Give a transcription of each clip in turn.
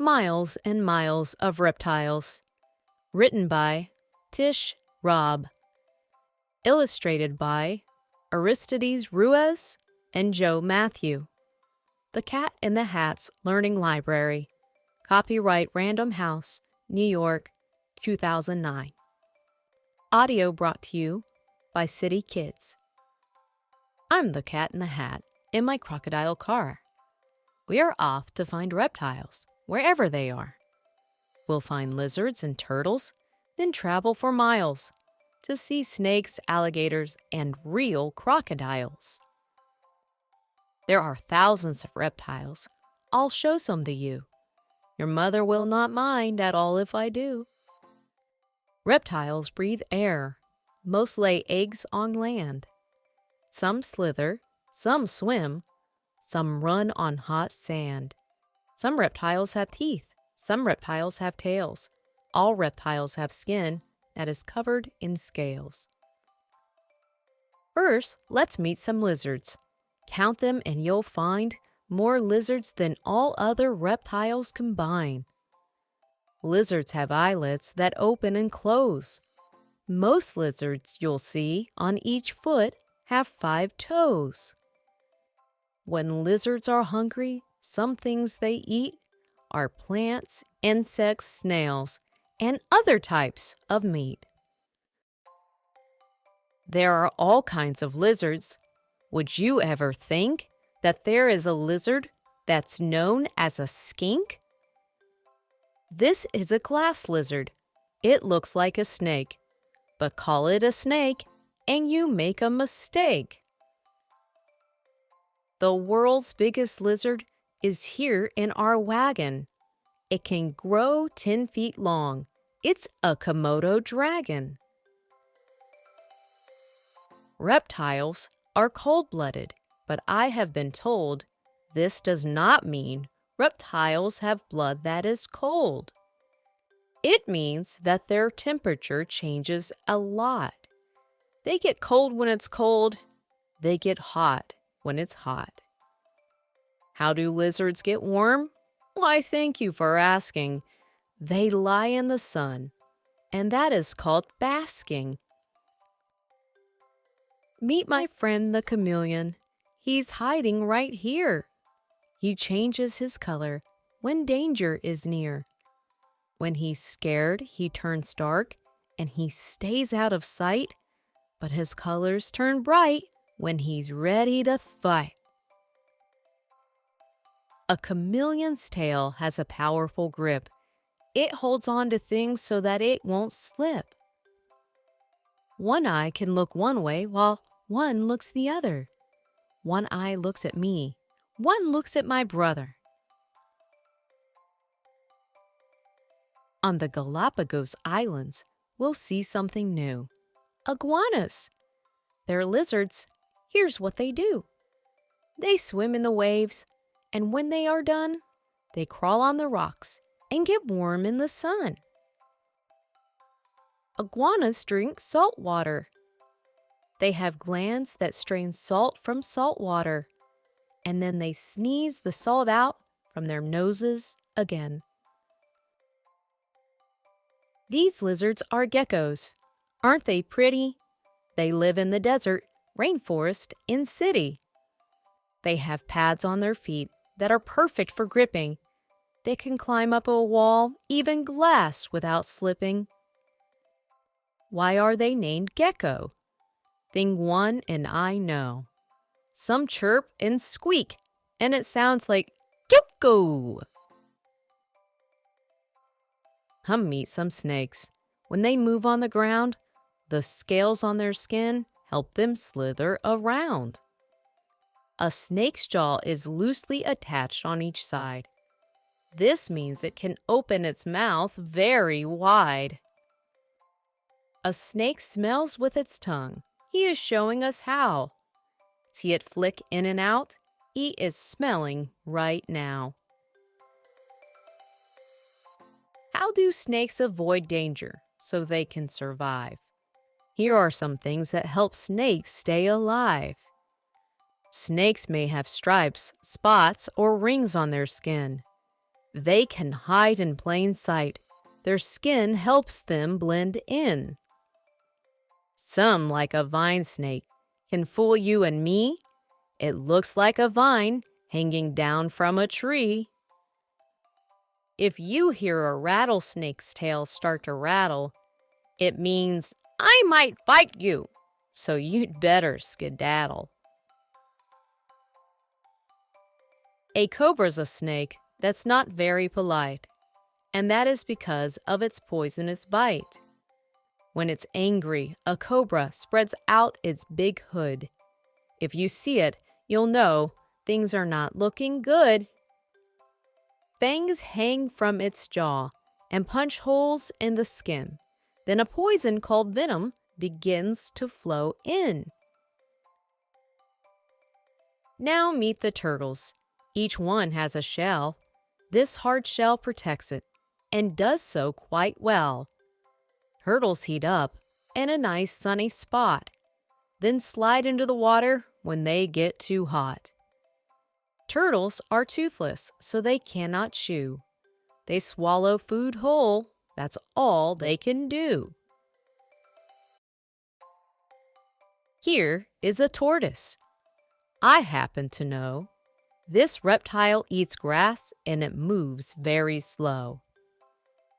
Miles and Miles of Reptiles. Written by Tish Robb. Illustrated by Aristides Ruiz and Joe Matthew. The Cat in the Hat's Learning Library. Copyright Random House, New York, 2009. Audio brought to you by City Kids. I'm the Cat in the Hat in my crocodile car. We are off to find reptiles, wherever they are. We'll find lizards and turtles, then travel for miles to see snakes, alligators, and real crocodiles. There are thousands of reptiles. I'll show some to you. Your mother will not mind at all if I do. Reptiles breathe air. Most lay eggs on land. Some slither, some swim, some run on hot sand. Some reptiles have teeth, some reptiles have tails. All reptiles have skin that is covered in scales. First, let's meet some lizards. Count them and you'll find more lizards than all other reptiles combined. Lizards have eyelids that open and close. Most lizards you'll see on each foot have 5 toes. When lizards are hungry, some things they eat are plants, insects, snails, and other types of meat. There are all kinds of lizards. Would you ever think that there is a lizard that's known as a skink? This is a glass lizard. It looks like a snake, but call it a snake and you make a mistake. The world's biggest lizard is here in our wagon. It can grow 10 feet long. It's a Komodo dragon. Reptiles are cold-blooded, but I have been told this does not mean reptiles have blood that is cold. It means that their temperature changes a lot. They get cold when it's cold. They get hot when it's hot. How do lizards get warm? Why, thank you for asking. They lie in the sun, and that is called basking. Meet my friend the chameleon. He's hiding right here. He changes his color when danger is near. When he's scared, he turns dark, and he stays out of sight, but his colors turn bright when he's ready to fight. A chameleon's tail has a powerful grip. It holds on to things so that it won't slip. One eye can look one way while one looks the other. One eye looks at me. One looks at my brother. On the Galapagos Islands, we'll see something new. Iguanas. They're lizards. Here's what they do. They swim in the waves, and when they are done, they crawl on the rocks and get warm in the sun. Iguanas drink salt water. They have glands that strain salt from salt water, and then they sneeze the salt out from their noses again. These lizards are geckos. Aren't they pretty? They live in the desert, rainforest, and city. They have pads on their feet that are perfect for gripping. They can climb up a wall, even glass, without slipping. Why are they named gecko? Thing one and I know. Some chirp and squeak, and it sounds like gecko. Come meet some snakes. When they move on the ground, the scales on their skin help them slither around. A snake's jaw is loosely attached on each side. This means it can open its mouth very wide. A snake smells with its tongue. He is showing us how. See it flick in and out? He is smelling right now. How do snakes avoid danger so they can survive? Here are some things that help snakes stay alive. Snakes may have stripes, spots, or rings on their skin. They can hide in plain sight. Their skin helps them blend in. Some, like a vine snake, can fool you and me. It looks like a vine hanging down from a tree. If you hear a rattlesnake's tail start to rattle, it means, I might bite you, so you'd better skedaddle. A cobra's a snake that's not very polite, and that is because of its poisonous bite. When it's angry, a cobra spreads out its big hood. If you see it, you'll know things are not looking good. Fangs hang from its jaw and punch holes in the skin. Then a poison called venom begins to flow in. Now meet the turtles. Each one has a shell. This hard shell protects it and does so quite well. Turtles heat up in a nice sunny spot, then slide into the water when they get too hot. Turtles are toothless, so they cannot chew. They swallow food whole. That's all they can do. Here is a tortoise. I happen to know this reptile eats grass and it moves very slow.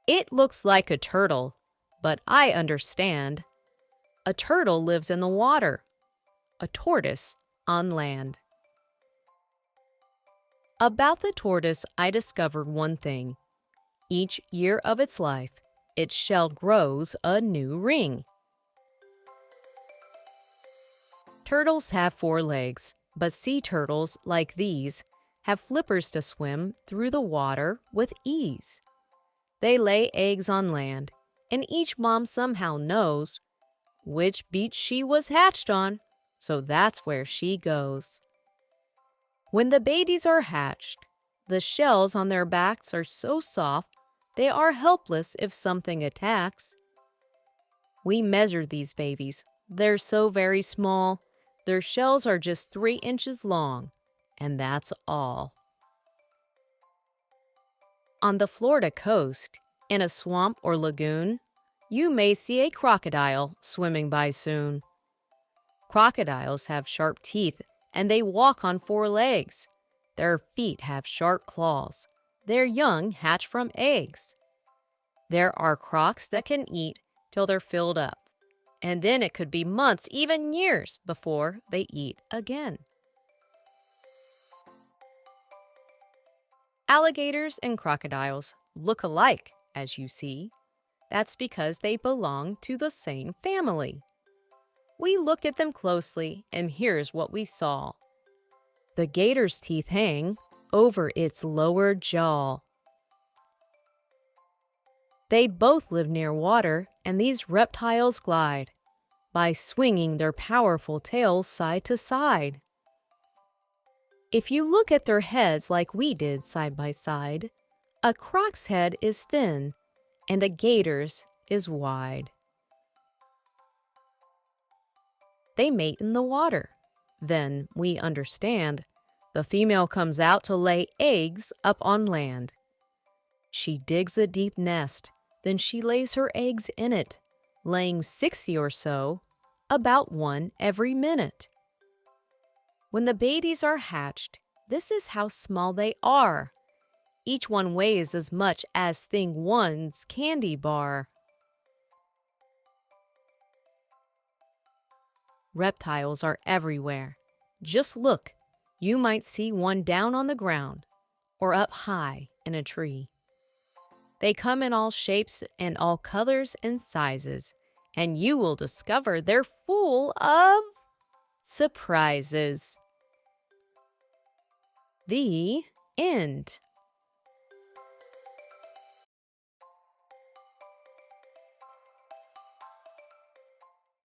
It looks like a turtle, but I understand. A turtle lives in the water, a tortoise on land. About the tortoise, I discovered one thing. Each year of its life, its shell grows a new ring. Turtles have 4 legs, but sea turtles, like these, have flippers to swim through the water with ease. They lay eggs on land, and each mom somehow knows which beach she was hatched on, so that's where she goes. When the babies are hatched, the shells on their backs are so soft they are helpless if something attacks. We measured these babies. They're so very small. Their shells are just 3 inches long, and that's all. On the Florida coast, in a swamp or lagoon, you may see a crocodile swimming by soon. Crocodiles have sharp teeth, and they walk on 4 legs. Their feet have sharp claws. Their young hatch from eggs. There are crocs that can eat till they're filled up, and then it could be months, even years, before they eat again. Alligators and crocodiles look alike, as you see. That's because they belong to the same family. We looked at them closely, and here's what we saw. The gator's teeth hang over its lower jaw. They both live near water, and these reptiles glide by swinging their powerful tails side to side. If you look at their heads like we did side by side, a croc's head is thin and a gator's is wide. They mate in the water. Then, we understand, the female comes out to lay eggs up on land. She digs a deep nest, then she lays her eggs in it, laying 60 or so, about 1 every minute. When the babies are hatched, this is how small they are. Each one weighs as much as Thing 1's candy bar. Reptiles are everywhere. Just look, you might see one down on the ground or up high in a tree. They come in all shapes and all colors and sizes, and you will discover they're full of surprises. The end.